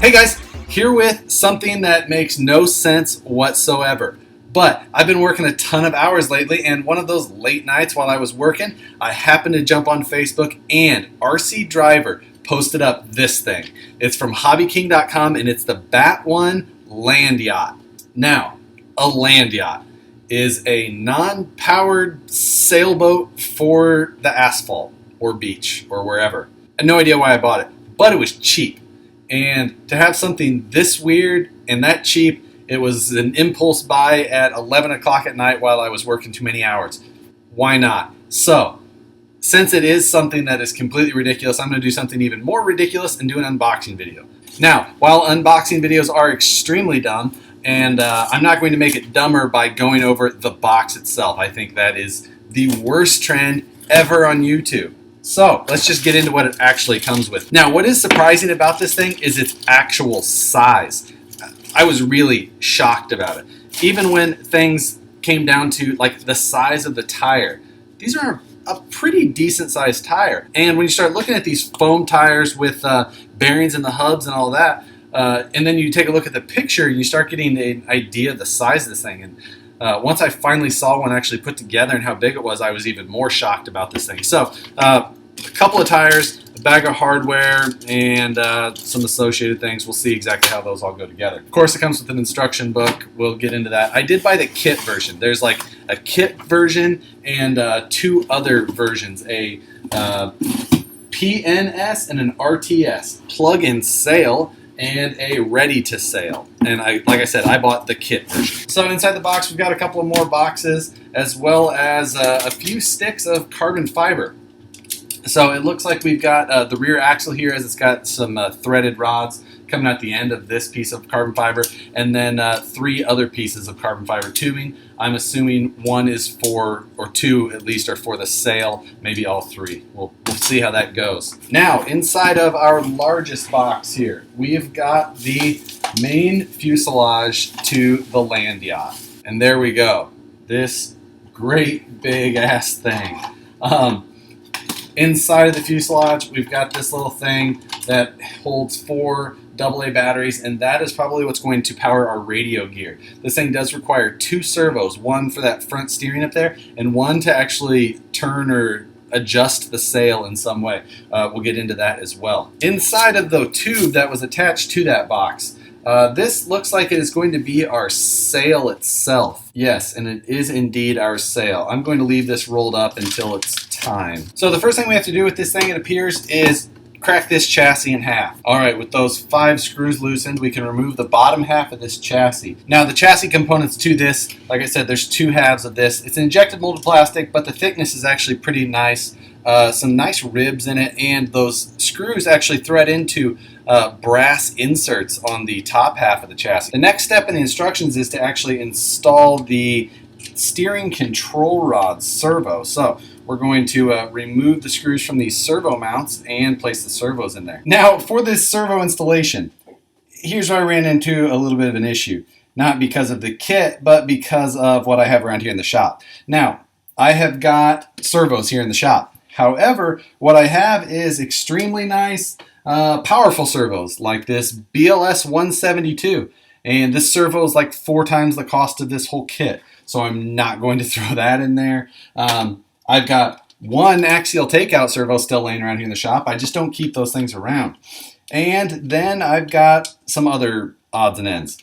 Hey guys, here with something that makes no sense whatsoever. But I've been working a ton of hours lately, and one of those late nights while I was working, I happened to jump on Facebook, and RC Driver posted up this thing. It's from Hobbyking.com, and it's the Bat-1 land yacht. Now, a land yacht is a non-powered sailboat for the asphalt or beach or wherever. I had no idea why I bought it, but it was cheap. And to have something this weird and that cheap, it was an impulse buy at 11 o'clock at night while I was working too many hours. Why not? So, since it is something that is completely ridiculous, I'm going to do something even more ridiculous and do an unboxing video. Now, while unboxing videos are extremely dumb, and I'm not going to make it dumber by going over the box itself. I think that is the worst trend ever on YouTube. So let's just get into what it actually comes with. Now, what is surprising about this thing is its actual size. I was really shocked about it. Even when things came down to like the size of the tire, these are a pretty decent sized tire. And when you start looking at these foam tires with bearings in the hubs and all that, and then you take a look at the picture and you start getting an idea of the size of this thing. And once I finally saw one actually put together and how big it was, I was even more shocked about this thing. So, a couple of tires, a bag of hardware, and some associated things. We'll see exactly how those all go together. Of course, it comes with an instruction book. We'll get into that. I did buy the kit version. There's like a kit version and two other versions, a PNS and an RTS, plug-in sail, and a ready to sail. And like I said, I bought the kit version. So inside the box, we've got a couple of more boxes, as well as a few sticks of carbon fiber. So it looks like we've got the rear axle here, as it's got some threaded rods coming at the end of this piece of carbon fiber, and then three other pieces of carbon fiber tubing. I'm assuming one is for, or two at least, are for the sail, maybe all three. We'll see how that goes. Now, inside of our largest box here, we've got the main fuselage to the land yacht. And there we go. This great big ass thing. Inside of the fuselage, we've got this little thing that holds 4 AA batteries, and that is probably what's going to power our radio gear. This thing does require 2 servos, one for that front steering up there, and one to actually turn or adjust the sail in some way. We'll get into that as well. Inside of the tube that was attached to that box, this looks like it is going to be our sail itself. Yes, and it is indeed our sail. I'm going to leave this rolled up until it's time. So the first thing we have to do with this thing, it appears, is crack this chassis in half. Alright, with those 5 screws loosened, we can remove the bottom half of this chassis. Now, the chassis components to this, like I said, there's 2 halves of this. It's injected molded plastic, but the thickness is actually pretty nice. Some nice ribs in it, and those screws actually thread into brass inserts on the top half of the chassis. The next step in the instructions is to actually install the steering control rod servo. So we're going to remove the screws from these servo mounts and place the servos in there. Now, for this servo installation, here's where I ran into a little bit of an issue. Not because of the kit, but because of what I have around here in the shop. Now, I have got servos here in the shop. However, what I have is extremely nice, powerful servos, like this BLS 172. And this servo is like 4 times the cost of this whole kit. So I'm not going to throw that in there. I've got one axial takeout servo still laying around here in the shop. I just don't keep those things around. And then I've got some other odds and ends.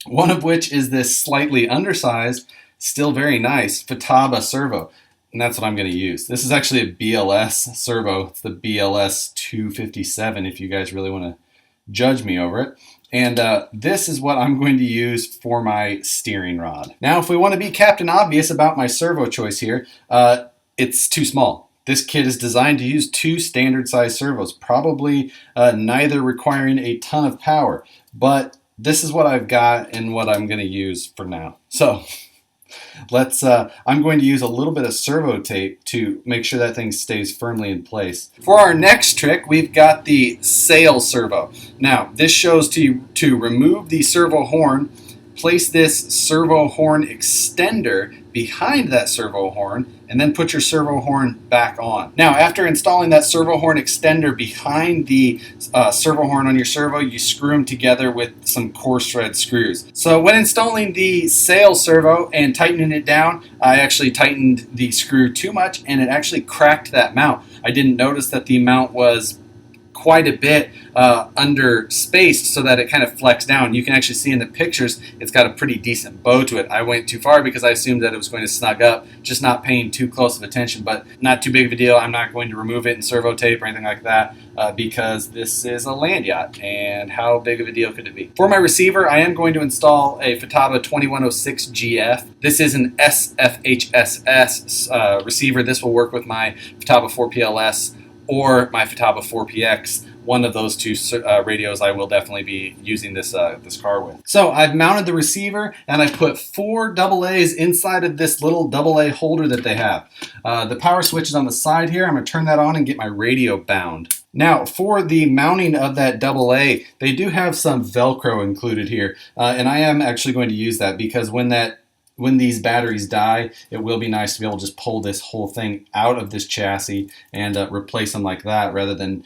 One of which is this slightly undersized, still very nice Futaba servo. And that's what I'm going to use. This is actually a BLS servo. It's the BLS 257 if you guys really want to judge me over it. And this is what I'm going to use for my steering rod. Now, if we want to be Captain Obvious about my servo choice here, it's too small. This kit is designed to use 2 standard size servos, probably neither requiring a ton of power. But this is what I've got and what I'm going to use for now. So I'm going to use a little bit of servo tape to make sure that thing stays firmly in place. For our next trick, we've got the sail servo. Now, this shows to remove the servo horn, place this servo horn extender behind that servo horn and then put your servo horn back on. Now, after installing that servo horn extender behind the servo horn on your servo, you screw them together with some coarse thread screws. So when installing the sail servo and tightening it down, I actually tightened the screw too much and it actually cracked that mount. I didn't notice that the mount was quite a bit under spaced so that it kind of flexed down. You can actually see in the pictures it's got a pretty decent bow to it. I went too far because I assumed that it was going to snug up, just not paying too close of attention, but not too big of a deal. I'm not going to remove it in servo tape or anything like that because this is a land yacht, and how big of a deal could it be? For my receiver, I am going to install a Futaba 2106 GF. This is an SFHSS receiver. This will work with my Futaba 4PLS or my Futaba 4PX. One of those two radios I will definitely be using this car with. So I've mounted the receiver and I put 4 AA's inside of this little AA holder that they have. The power switch is on the side here. I'm going to turn that on and get my radio bound. Now, for the mounting of that AA, they do have some Velcro included here, and I am actually going to use that because when these batteries die, it will be nice to be able to just pull this whole thing out of this chassis and replace them like that rather than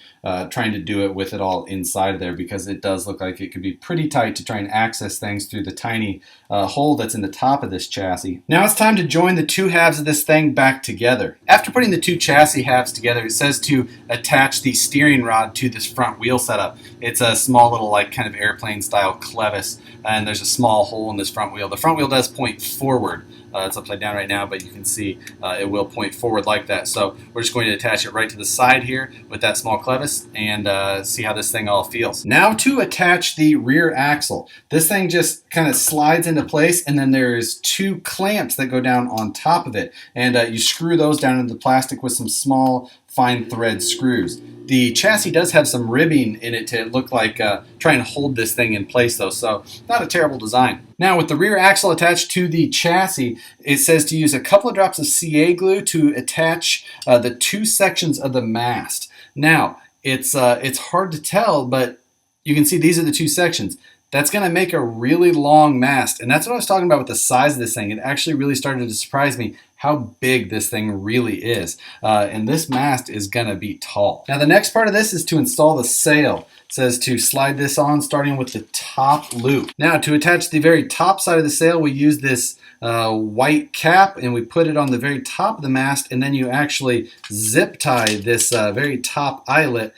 trying to do it with it all inside of there, because it does look like it could be pretty tight to try and access things through the tiny hole that's in the top of this chassis. Now it's time to join the two halves of this thing back together. After putting the two chassis halves together, it says to attach the steering rod to this front wheel setup. It's a small little like kind of airplane style clevis, and there's a small hole in this front wheel. The front wheel does point forward. It's upside down right now, but you can see it will point forward like that. So we're just going to attach it right to the side here with that small clevis and see how this thing all feels. Now to attach the rear axle. This thing just kind of slides into place, and then there's 2 clamps that go down on top of it. And you screw those down into the plastic with some small fine thread screws. The chassis does have some ribbing in it to look like trying to hold this thing in place though, so not a terrible design. Now with the rear axle attached to the chassis, it says to use a couple of drops of CA glue to attach the 2 sections of the mast. Now it's hard to tell, but you can see these are the 2 sections. That's going to make a really long mast, and that's what I was talking about with the size of this thing. It actually really started to surprise me how big this thing really is, and this mast is going to be tall. Now the next part of this is to install the sail. It says to slide this on starting with the top loop. Now to attach the very top side of the sail, we use this white cap and we put it on the very top of the mast, and then you actually zip tie this very top eyelet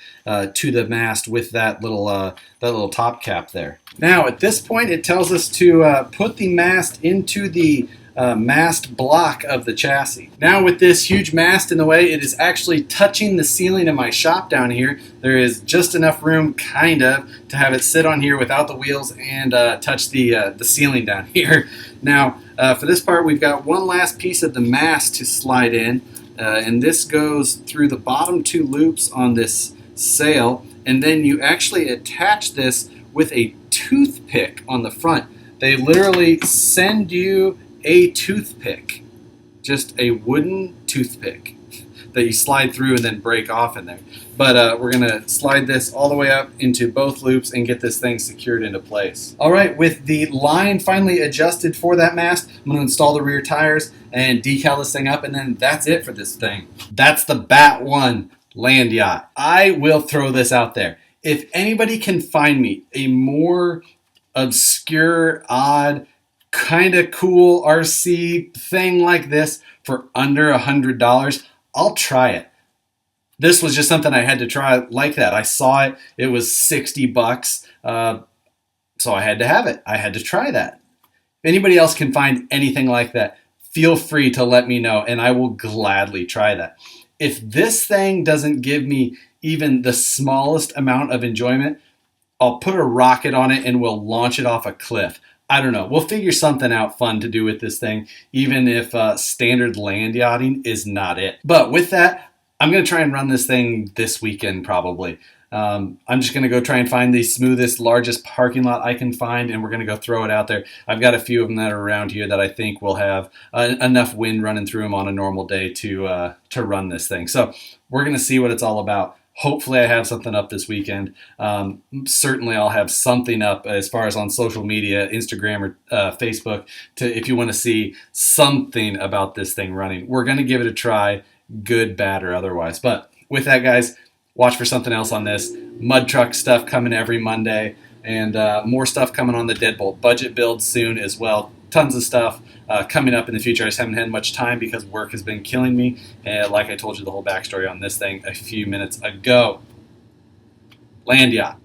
to the mast with that little top cap there. Now at this point it tells us to put the mast into the mast block of the chassis. Now with this huge mast in the way, it is actually touching the ceiling of my shop down here. There is just enough room, kind of, to have it sit on here without the wheels and touch the ceiling down here. Now for this part, we've got one last piece of the mast to slide in, and this goes through the bottom 2 loops on this sail, and then you actually attach this with a toothpick on the front. They literally send you a toothpick, just a wooden toothpick that you slide through and then break off in there. But we're going to slide this all the way up into both loops and get this thing secured into place. All right, with the line finally adjusted for that mast, I'm going to install the rear tires and decal this thing up, and then that's it for this thing. That's the Bat-1 land yacht. I will throw this out there. If anybody can find me a more obscure, odd, kind of cool RC thing like this for under $100, I'll try it. This was just something I had to try like that. I saw it. It was 60 bucks. So I had to have it. I had to try that. If anybody else can find anything like that, feel free to let me know, and I will gladly try that. If this thing doesn't give me even the smallest amount of enjoyment, I'll put a rocket on it and we'll launch it off a cliff. I don't know. We'll figure something out fun to do with this thing, even if standard land yachting is not it. But with that, I'm going to try and run this thing this weekend probably. I'm just going to go try and find the smoothest, largest parking lot I can find, and we're going to go throw it out there. I've got a few of them that are around here that I think will have enough wind running through them on a normal day to run this thing. So we're going to see what it's all about. Hopefully I have something up this weekend. Certainly I'll have something up as far as on social media, Instagram or Facebook, if you want to see something about this thing running. We're going to give it a try, good, bad, or otherwise. But with that, guys, watch for something else on this. Mud truck stuff coming every Monday, and more stuff coming on the Deadbolt budget build soon as well. Tons of stuff coming up in the future. I just haven't had much time because work has been killing me. And like I told you the whole backstory on this thing a few minutes ago. Land Yacht.